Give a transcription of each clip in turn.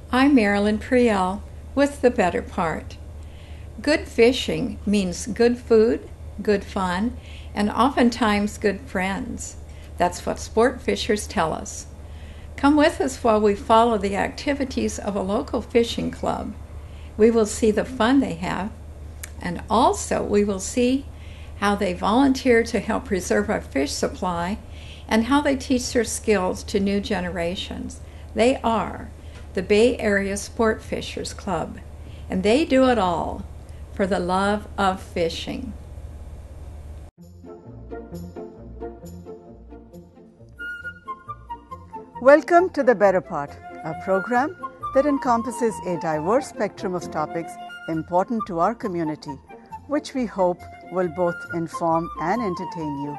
I'm Marilyn Priel with The Better Part. Good fishing means good food, good fun, and oftentimes good friends. That's what sport fishers tell us. Come with us while we follow the activities of a local fishing club. We will see the fun they have, and also we will see how they volunteer to help preserve our fish supply and how they teach their skills to new generations. They are the Bay Area Sportfishers Club, and they do it all for the love of fishing. Welcome to The Better Part, a program that encompasses a diverse spectrum of topics important to our community, which we hope will both inform and entertain you.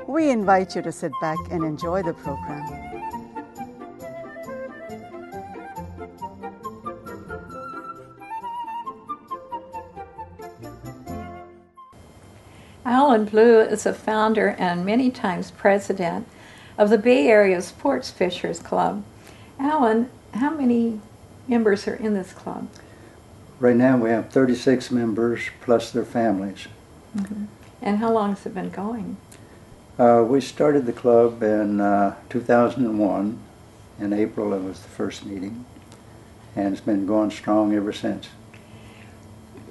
We invite you to sit back and enjoy the program. Alan Blue is a founder and many times president of the Bay Area Sportfishers Club. Alan, how many members are in this club? Right now we have 36 members plus their families. Mm-hmm. And how long has it been going? We started the club in 2001. In April it was the first meeting, and it's been going strong ever since.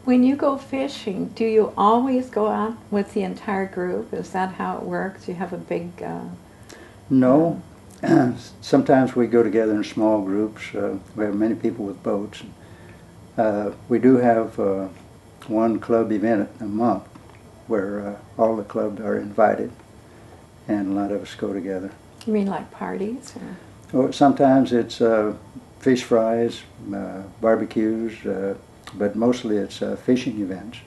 When you go fishing, do you always go out with the entire group? Is that how it works? You have a big... No. Sometimes we go together in small groups. We have many people with boats. We do have one club event a month where all the club are invited, and a lot of us go together. You mean like parties? Or sometimes it's fish fries, barbecues, but mostly it's fishing events.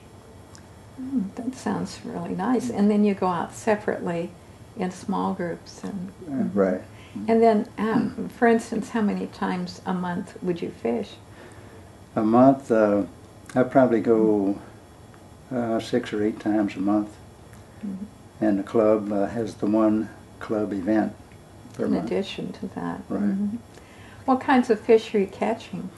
That sounds really nice. And then you go out separately in small groups. And, right. And then, for instance, how many times a month would you fish? A month, I probably go 6 or 8 times a month. Mm-hmm. And the club has the one club event per month. In addition to that. Right. Mm-hmm. What kinds of fish are you catching?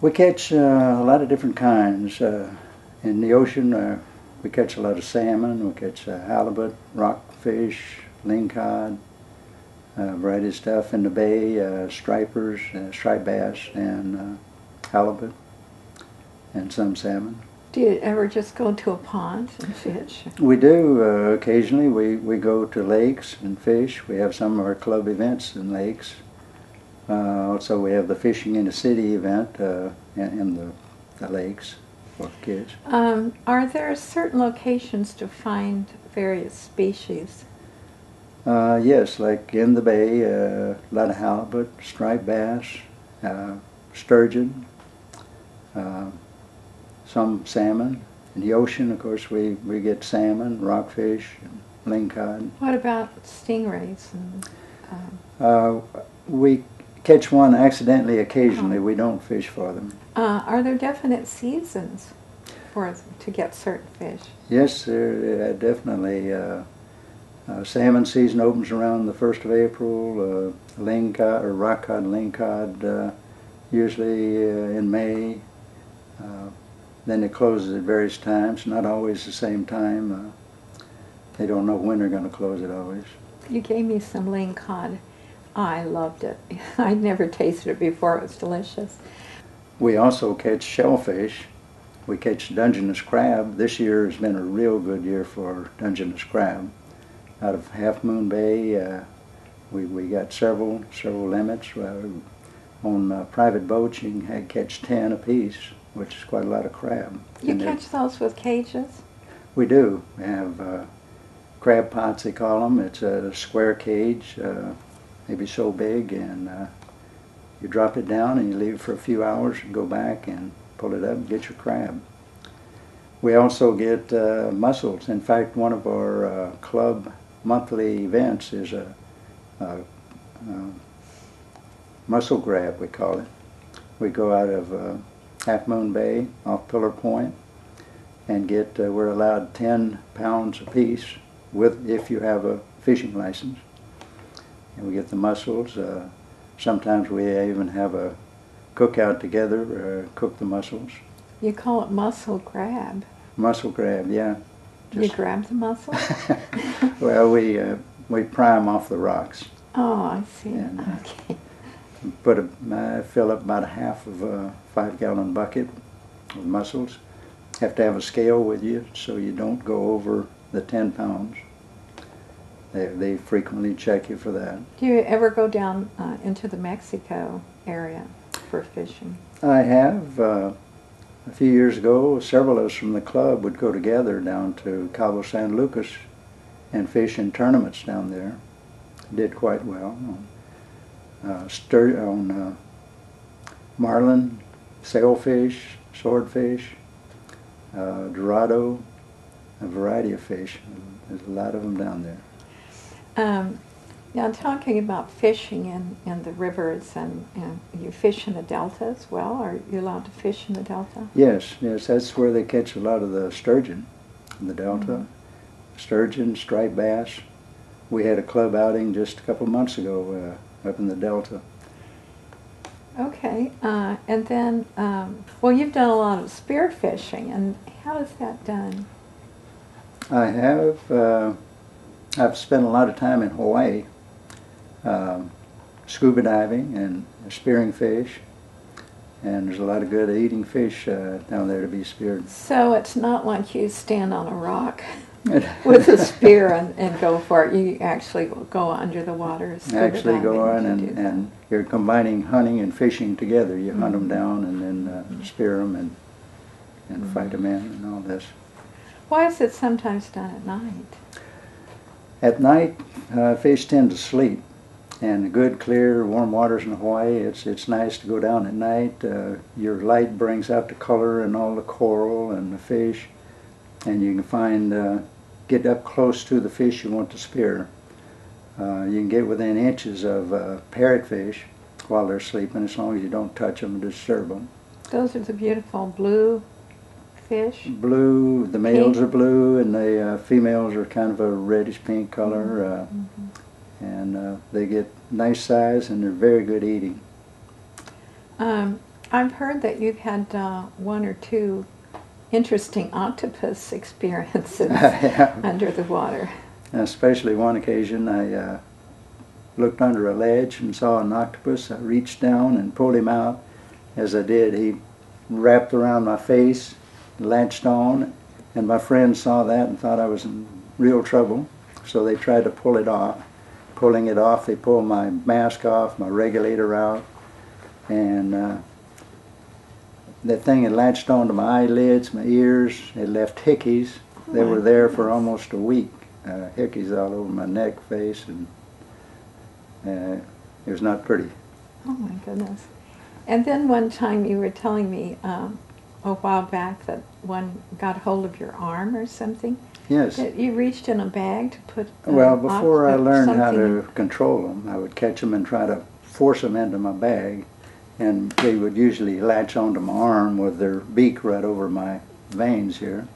We catch a lot of different kinds. In the ocean, we catch a lot of salmon, we catch halibut, rockfish, lingcod, variety of stuff. In the bay, stripers, striped bass, and halibut, and some salmon. Do you ever just go to a pond and fish? We do occasionally. We go to lakes and fish. We have some of our club events in lakes. Also, we have the Fishing in the City event in the lakes for kids. Are there certain locations to find various species? Yes, like in the bay, a lot of halibut, striped bass, sturgeon, some salmon. In the ocean, of course, we get salmon, rockfish, and lingcod. What about stingrays? And, we catch one accidentally occasionally. We don't fish for them. Are there definite seasons to get certain fish? Yes, there definitely. Salmon season opens around the 1st of April. Lingcod or rock cod and lingcod usually in May. Then it closes at various times, not always the same time. They don't know when they're going to close it always. You gave me some lingcod. I loved it. I'd never tasted it before. It was delicious. We also catch shellfish. We catch Dungeness crab. This year has been a real good year for Dungeness crab. Out of Half Moon Bay, we got several limits. On private boats, you can catch 10 apiece, which is quite a lot of crab. You catch those with cages? We do. We have crab pots, they call them. It's a square cage, maybe so big, and you drop it down and you leave it for a few hours and go back and pull it up and get your crab. We also get mussels. In fact, one of our club monthly events is a mussel grab, we call it. We go out of Half Moon Bay off Pillar Point and we're allowed 10 pounds apiece if you have a fishing license. And we get the mussels. Sometimes we even have a cook out together, cook the mussels. You call it mussel grab. Mussel grab, yeah. You grab the mussel? Well, we pry them off the rocks. Oh, I see. And, okay. Fill up about a half of a 5-gallon bucket with mussels. Have to have a scale with you so you don't go over the 10 pounds. They frequently check you for that. Do you ever go down into the Mexico area for fishing? I have. A few years ago, several of us from the club would go together down to Cabo San Lucas and fish in tournaments down there. Did quite well on marlin, sailfish, swordfish, dorado, a variety of fish. There's a lot of them down there. Now, talking about fishing in the rivers, and you fish in the delta as well. Are you allowed to fish in the delta? Yes, that's where they catch a lot of the sturgeon in the delta. Mm-hmm. Sturgeon, striped bass. We had a club outing just a couple months ago up in the delta. Okay, and then, well, you've done a lot of spear fishing, and how is that done? I have. I've spent a lot of time in Hawaii. Scuba diving and spearing fish, and there's a lot of good eating fish down there to be speared. So it's not like you stand on a rock with a spear and go for it. You actually will go under the water. Actually go on and you're combining hunting and fishing together. You hunt them down and then spear them and fight them in and all this. Why is it sometimes done at night? At night, fish tend to sleep. And the good, clear, warm waters in Hawaii, it's nice to go down at night. Your light brings out the color and all the coral and the fish, and you can get up close to the fish you want to spear. You can get within inches of parrotfish while they're sleeping, as long as you don't touch them and disturb them. Those are the beautiful blue fish? Blue, the males are blue, and the females are kind of a reddish pink color. And they get nice size, and they're very good eating. I've heard that you've had one or two interesting octopus experiences under the water. Especially one occasion, I looked under a ledge and saw an octopus. I reached down and pulled him out. As I did, he wrapped around my face, latched on, and my friends saw that and thought I was in real trouble, so they tried to pull it off. Pulling it off, they pulled my mask off, my regulator out, and that thing had latched onto my eyelids, my ears. It left hickeys. They were there for almost a week. Hickeys all over my neck, face, and it was not pretty. Oh my goodness. And then one time you were telling me a while back that one got hold of your arm or something. Yes. That you reached in a bag to put. Well, before I learned how to control them, I would catch them and try to force them into my bag, and they would usually latch onto my arm with their beak right over my veins here.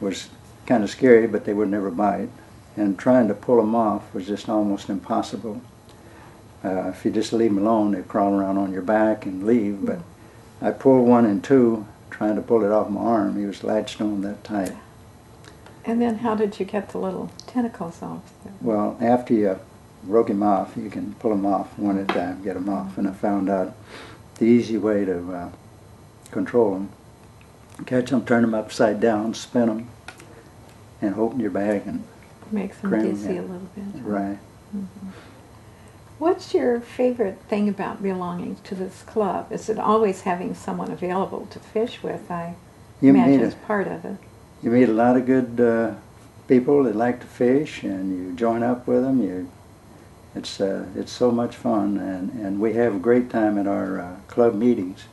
It was kind of scary, but they would never bite. And trying to pull them off was just almost impossible. If you just leave them alone, they'd crawl around on your back and leave. But I pulled one in two, trying to pull it off my arm. He was latched on that tight. And then how did you get the little tentacles off? Well, after you broke him off, you can pull them off one at a time, get them off. And I found out the easy way to control them. Catch them, turn them upside down, spin them, and open your bag and makes them dizzy a little bit. Right. Mm-hmm. What's your favorite thing about belonging to this club? Is it always having someone available to fish with? I imagine it's part of it. You meet a lot of good people that like to fish, and you join up with them. It's so much fun, and we have a great time at our club meetings,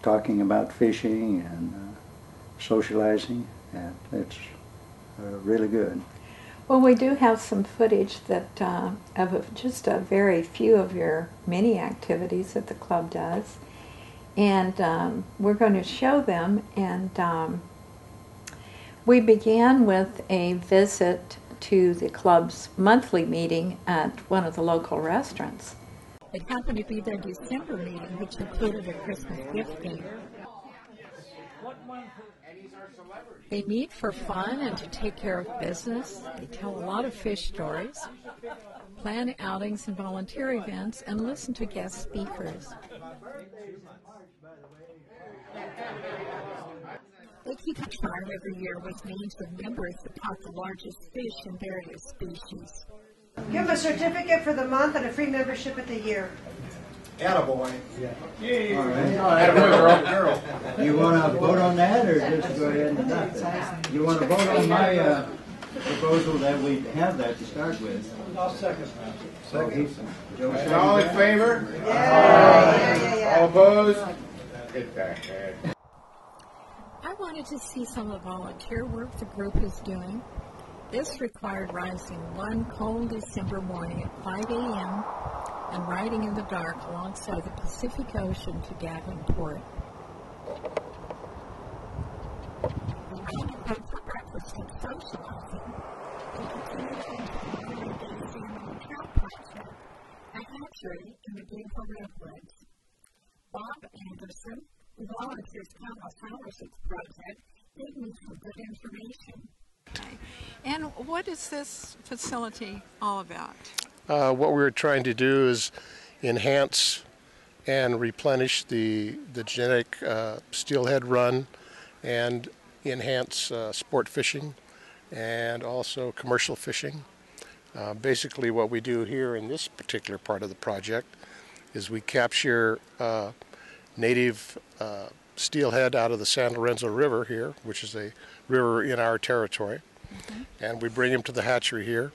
talking about fishing and socializing, and it's really good. Well, we do have some footage that of just a very few of your many activities that the club does. And we're going to show them, and we began with a visit to the club's monthly meeting at one of the local restaurants. It happened to be their December meeting, which included a Christmas gift game. They meet for fun and to take care of business. They tell a lot of fish stories, plan outings and volunteer events, and listen to guest speakers. They keep a chart every year with names of members that caught the largest fish in various species. Give them a certificate for the month and a free membership at the year. Attaboy. Yeah. Yay. All right. Attaboy, girl. You want to vote on that, or just go ahead and adopt? You want to vote on my proposal that we have that to start with? I'll second that. So he's, Joe And all in favor? Yeah. All opposed? Get that head. I wanted to see some of the volunteer work the group is doing. This required rising one cold December morning at 5 a.m. and riding in the dark alongside the Pacific Ocean to Davenport. We ran out for breakfast and socializing. They continued on to the Salmon Trout Project, a hatchery in the Gable Redwoods. Bob Anderson, who volunteers countless hours at the project, gave me some good information. Okay. And what is this facility all about? What we're trying to do is enhance and replenish the genetic steelhead run and enhance sport fishing and also commercial fishing. Basically what we do here in this particular part of the project is we capture native steelhead out of the San Lorenzo River here, which is a river in our territory, and we bring them to the hatchery here,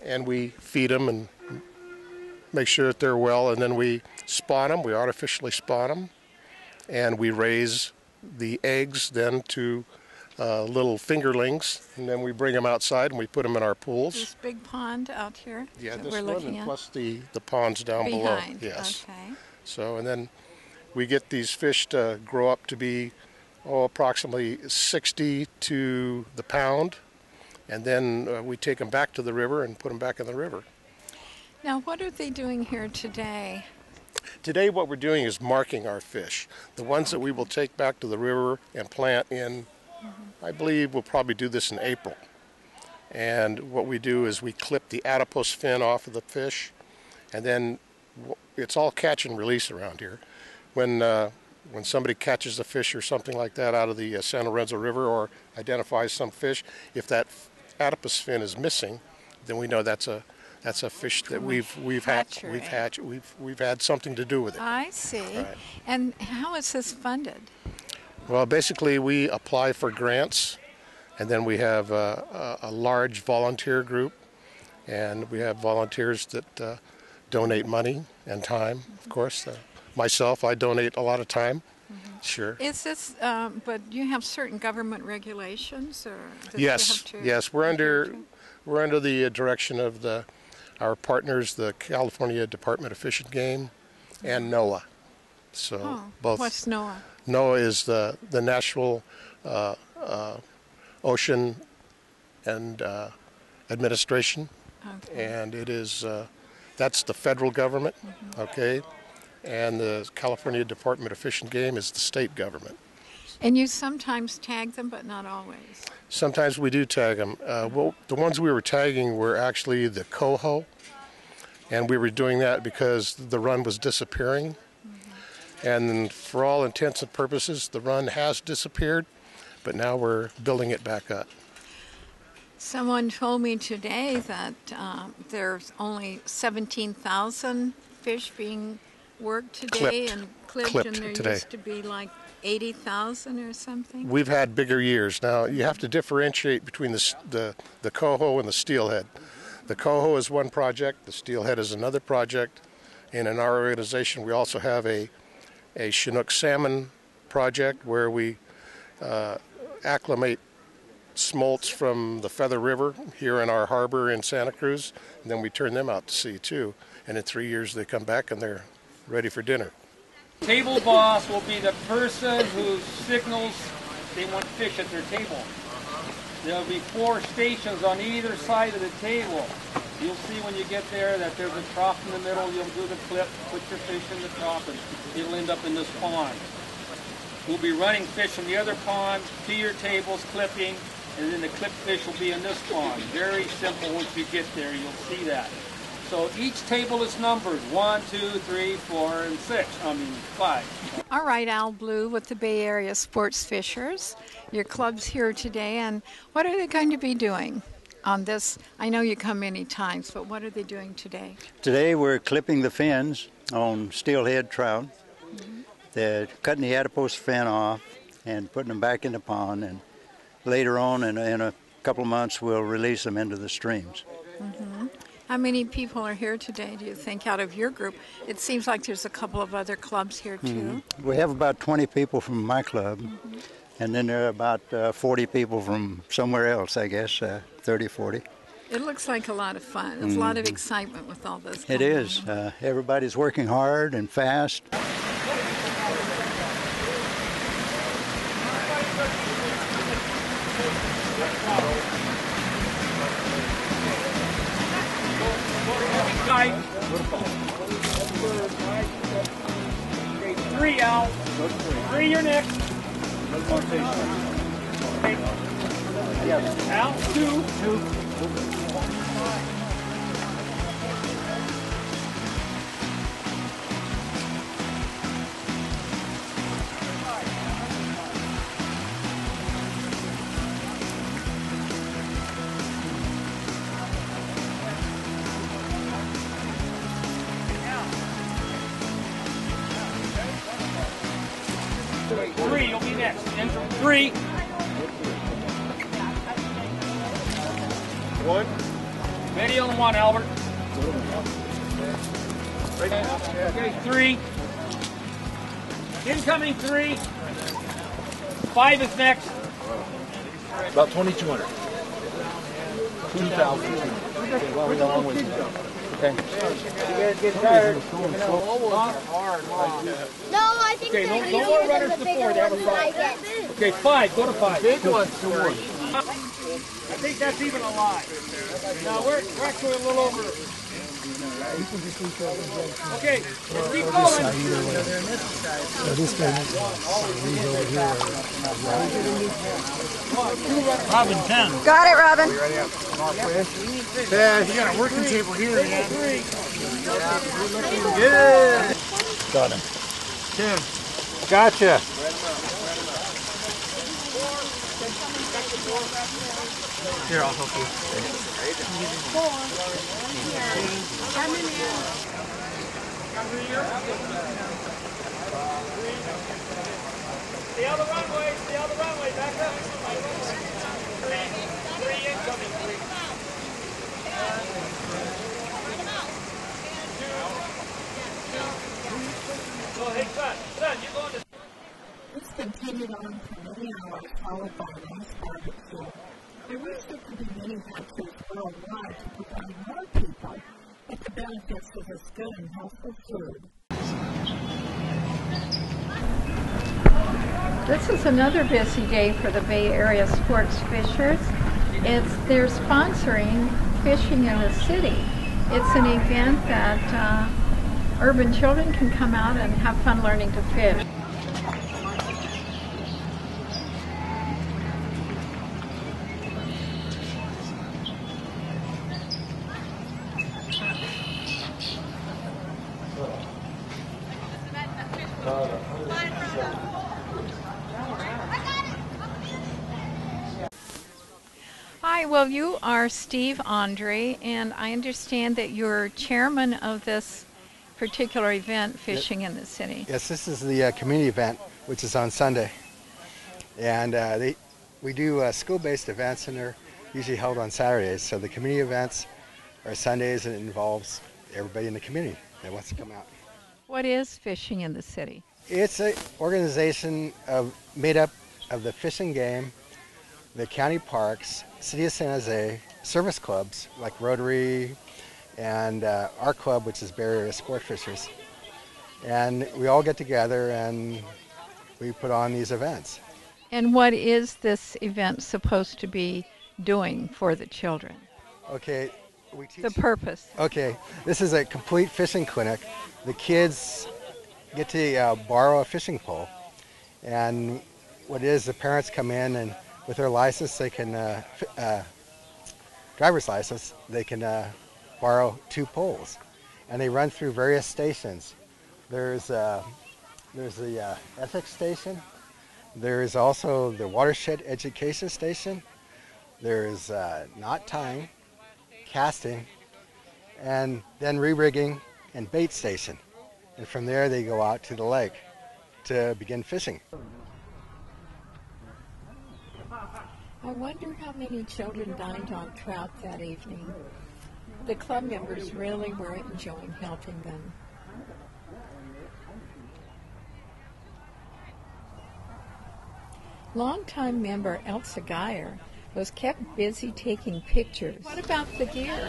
and we feed them and make sure that they're well, and then we spawn them, we artificially spawn them, and we raise the eggs then to little fingerlings, and then we bring them outside and we put them in our pools. This big pond out here Yeah, that this we're one, looking and at? plus the ponds down Behind. below. Yes. Okay. So, and then we get these fish to grow up to be approximately 60 to the pound, and then we take them back to the river and put them back in the river. Now, what are they doing here today? Today what we're doing is marking our fish. The ones that we will take back to the river and plant in, I believe we'll probably do this in April. And what we do is we clip the adipose fin off of the fish, and then it's all catch and release around here. When somebody catches a fish or something like that out of the San Lorenzo River or identifies some fish, if that adipose fin is missing, then we know that's a fish that we've had something to do with it. I see. Right. And how is this funded? Well, basically we apply for grants, and then we have a large volunteer group, and we have volunteers that donate money and time, of course. Myself, I donate a lot of time. Sure. Is this, but you have certain government regulations, or that Yes, you have to yes. We're under the direction of our partners, the California Department of Fish and Game, and NOAA. So both. What's NOAA? NOAA is the National Ocean and Administration, and it is that's the federal government, okay, and the California Department of Fish and Game is the state government. And you sometimes tag them, but not always. Sometimes we do tag them. Well, the ones we were tagging were actually the coho, and we were doing that because the run was disappearing. And for all intents and purposes, the run has disappeared, but now we're building it back up. Someone told me today that there's only 17,000 fish being worked today and clipped, and there used to be like 80,000 or something. We've had bigger years. Now you have to differentiate between the coho and the steelhead. The coho is one project, the steelhead is another project, and in our organization we also have a Chinook salmon project where we acclimate smolts from the Feather River here in our harbor in Santa Cruz, and then we turn them out to sea too. And in 3 years they come back and they're ready for dinner. Table boss will be the person who signals they want fish at their table. There'll be 4 stations on either side of the table. You'll see when you get there that there's a trough in the middle. You'll do the clip, put your fish in the trough, and it'll end up in this pond. We'll be running fish from the other pond to your tables, clipping, and then the clipped fish will be in this pond. Very simple once you get there, you'll see that. So each table is numbered 1, 2, 3, 4, and 5. All right, Al Blue with the Bay Area Sportfishers. Your club's here today, and what are they going to be doing on this? I know you come many times, but what are they doing today? Today we're clipping the fins on steelhead trout. They're cutting the adipose fin off and putting them back in the pond, and later on in a couple of months we'll release them into the streams. How many people are here today, do you think, out of your group? It seems like there's a couple of other clubs here, too. We have about 20 people from my club, and then there are about 40 people from somewhere else, I guess, 30, 40. It looks like a lot of fun. There's a lot of excitement with all this It going is. on. Everybody's working hard and fast. Okay, 3 out. 3 your next. Okay. Out, 2. Three, you'll be next. In from 3. 1. Ready on 1, Albert. Okay, 3. Incoming 3. 5 is next. About 2,200. 2,000. Well, we got a long ways to go. Okay. You guys get tired. No, I think Okay, they're no easier more than runners the to bigger 4. They have a ones that I problem. get. Okay, 5. Go to 5. Big ones to 1. I think that's even a lie. Now we're actually a little over. Okay, let's keep going. Robin, 10. Got it, Robin. Yeah, you got a working table here, man. Good. Got him. 10. Gotcha. Here, I'll help you. Stay on the runway, back up. 3 incoming. 2. Go, hey, son, you're going to. This continued on for many hours, followed by a nice barbecue. I wish there could be many hatcheries worldwide to provide more people with the benefits of this good and healthful food. This is another busy day for the Bay Area Sportfishers. They're sponsoring Fishing in the City. It's an event that urban children can come out and have fun learning to fish. Hi, well, you are Steve Andre, and I understand that you're chairman of this particular event, Fishing in the City. Yes, this is the community event, which is on Sunday. And we do school-based events, and they're usually held on Saturdays. So the community events are Sundays, and it involves everybody in the community that wants to come out. What is Fishing in the City? It's an organization made up of the Fish and Game, the county parks, City of San Jose, service clubs like Rotary, and our club, which is Bay Area Sportfishers. And we all get together and we put on these events. And what is this event supposed to be doing for the children? Okay, The purpose. Okay, this is a complete fishing clinic. The kids get to borrow a fishing pole, and what it is, the parents come in and with their license, they can driver's license, they can borrow 2 poles, and they run through various stations. There's the ethics station. There is also the watershed education station. There is knot tying, casting, and then re-rigging and bait station. And from there they go out to the lake to begin fishing. I wonder how many children dined on trout that evening. The club members really were enjoying helping them. Longtime member Elsa Geyer was kept busy taking pictures. What about the gear?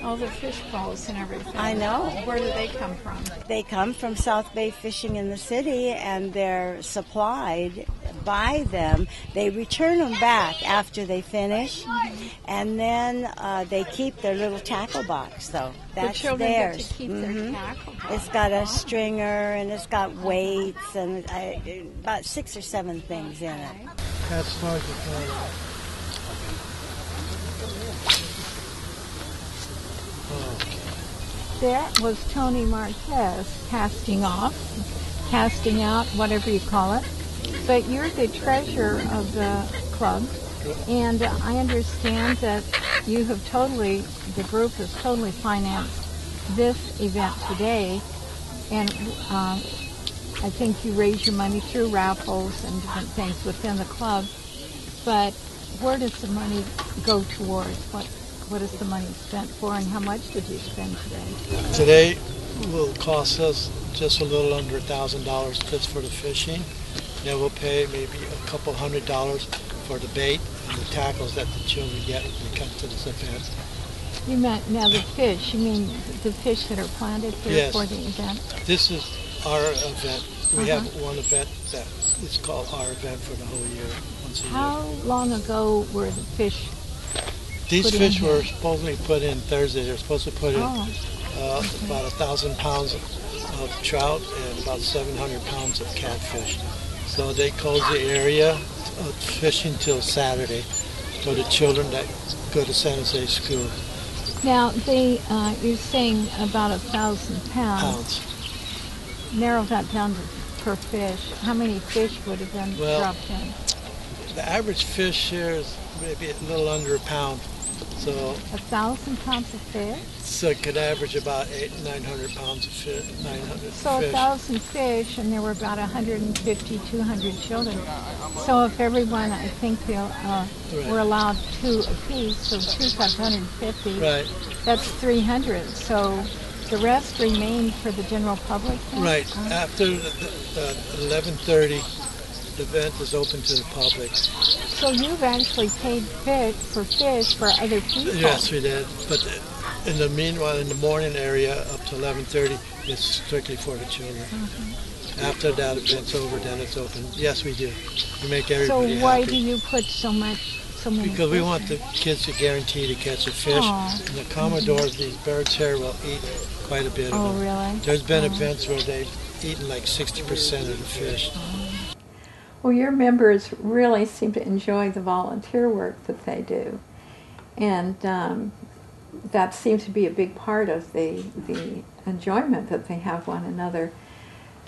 All the fish poles and everything. I know. Where do they come from? They come from South Bay Fishing in the city, and they're supplied by them. They return them back after they finish, and then they keep their little tackle box, though. That's the children theirs. Get to keep their tackle box. It's got a stringer, and it's got weights, and about 6 or 7 things in it. That's hard to find. That was Tony Marquez casting out, whatever you call it. But you're the treasurer of the club, and I understand that you have the group has totally financed this event today, and I think you raise your money through raffles and different things within the club. But where does the money go towards? What is the money spent for, and how much did you spend today? Today will cost us just a little under $1,000 just for the fishing. Then we'll pay maybe a couple $100 for the bait and the tackles that the children get when they come to this event. You meant now the fish. You mean the fish that are planted here for the event? This is our event. We have one event that is called our event for the whole year, once a year. How long ago were the fish? These fish were supposedly put in Thursday. They're supposed to put in about 1,000 pounds of trout and about 700 pounds of catfish. So they close the area of fishing till Saturday for the children that go to San Jose School. Now, you're saying about 1,000 pounds. Narrow that down to per fish. How many fish would have been dropped in? The average fish here is maybe a little under a pound. So 1,000 pounds of fish? So it could average about 800-900 pounds of fish. 900 so fish. 1,000 fish, and there were about 150, 200 children. So if everyone, I think, were allowed 2 apiece, so 2 times 150, that's 300. So the rest remained for the general public? Then? Right. After 11:30, the event is open to the public. So you've actually paid for fish for other people? Yes, we did. But in the meanwhile, in the morning area up to 11:30, it's strictly for the children. After that event's over, then it's open. Yes, we do. We make everybody happy. So why do you put so many because we want the kids to guarantee to catch a fish. And the Commodores, these birds here, will eat quite a bit of them. Oh, really? There's been events where they've eaten like 60% of the fish. Well, your members really seem to enjoy the volunteer work that they do. And that seems to be a big part of the enjoyment that they have one another.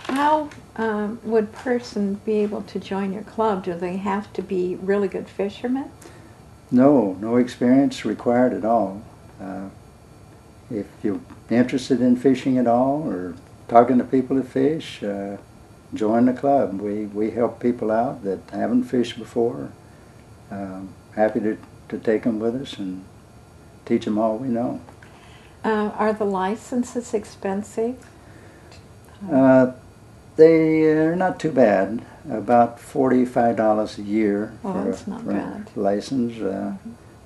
How would a person be able to join your club? Do they have to be really good fishermen? No experience required at all. If you're interested in fishing at all or talking to people that fish, join the club. We help people out that haven't fished before. Happy to take them with us and teach them all we know. Are the licenses expensive? They are not too bad. About $45 a year for a license.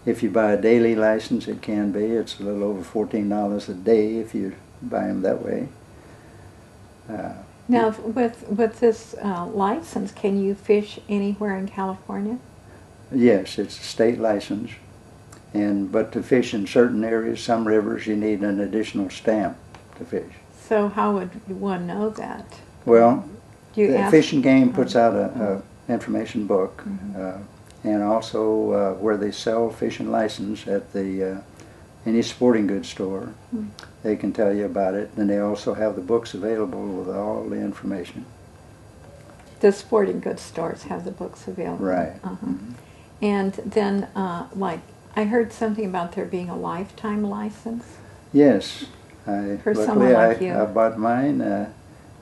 If you buy a daily license, it can be. It's a little over $14 a day if you buy them that way. Now, with this license, can you fish anywhere in California? Yes, it's a state license. But to fish in certain areas, some rivers, you need an additional stamp to fish. So how would one know that? Well, You the Fish and Game puts out a information book, and also where they sell fishing license at the any sporting goods store, they can tell you about it. And they also have the books available with all the information. The sporting goods stores have the books available. Right. And then, like, I heard something about there being a lifetime license. Yes. For someone like you. I bought mine,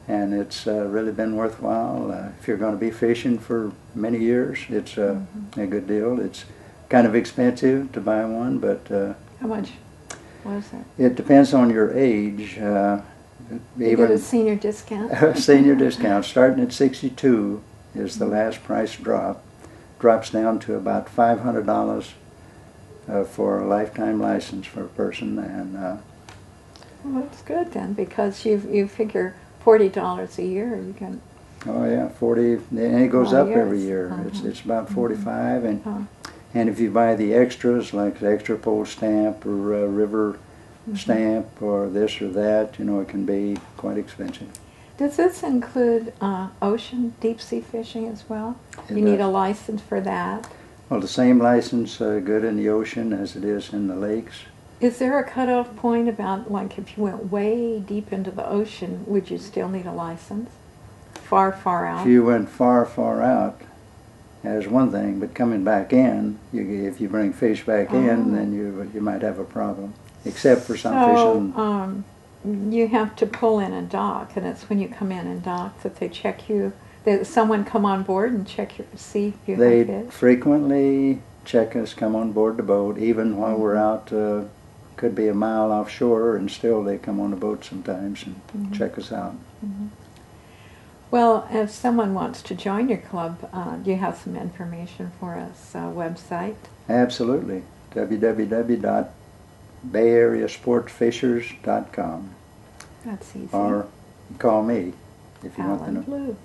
and it's really been worthwhile. If you're going to be fishing for many years, it's a good deal. It's kind of expensive to buy one, but... How much was it? It depends on your age. You get a senior discount? Senior discount. Starting at 62 is the last price drop. Drops down to about $500 for a lifetime license for a person. And well, that's good then, because you figure $40 a year you can. Oh yeah, 40, and it goes up years. every year. It's about 45, and if you buy the extras, like the extra pole stamp or a river stamp or this or that, you know, it can be quite expensive. Does this include ocean deep sea fishing as well? It You need does. a license for that. Well, the same license good in the ocean as it is in the lakes. Is there a cutoff point about, like, if you went way deep into the ocean, would you still need a license? Far, far out? If you went far, far out, that's one thing, but coming back in, if you bring fish back in, then you might have a problem. Except for some fishing. You have to pull in and dock, and it's when you come in and dock that they check you. That someone come on board and check see if you They have fish. frequently check us, come on board the boat, even while we're out. Could be a mile offshore, and still they come on the boat sometimes and check us out. Well, if someone wants to join your club, do you have some information for us? Website? Absolutely. www.bayareasportfishers.com. That's easy. Or call me if you want to Alan know. Blue.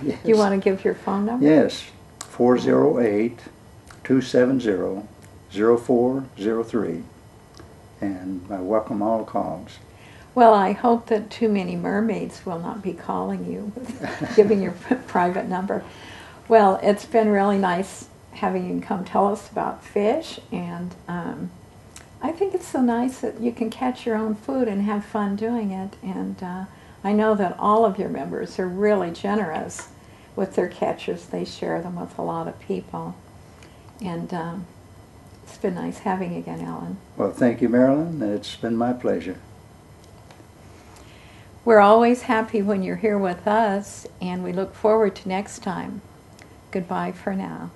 Yes. Do you want to give your phone number? Yes, 408-270-0403. And I welcome all calls. Well, I hope that too many mermaids will not be calling you, giving your private number. Well, it's been really nice having you come tell us about fish, and I think it's so nice that you can catch your own food and have fun doing it. And I know that all of your members are really generous with their catches. They share them with a lot of people. And it's been nice having you again, Alan. Well, thank you, Marilyn. It's been my pleasure. We're always happy when you're here with us, and we look forward to next time. Goodbye for now.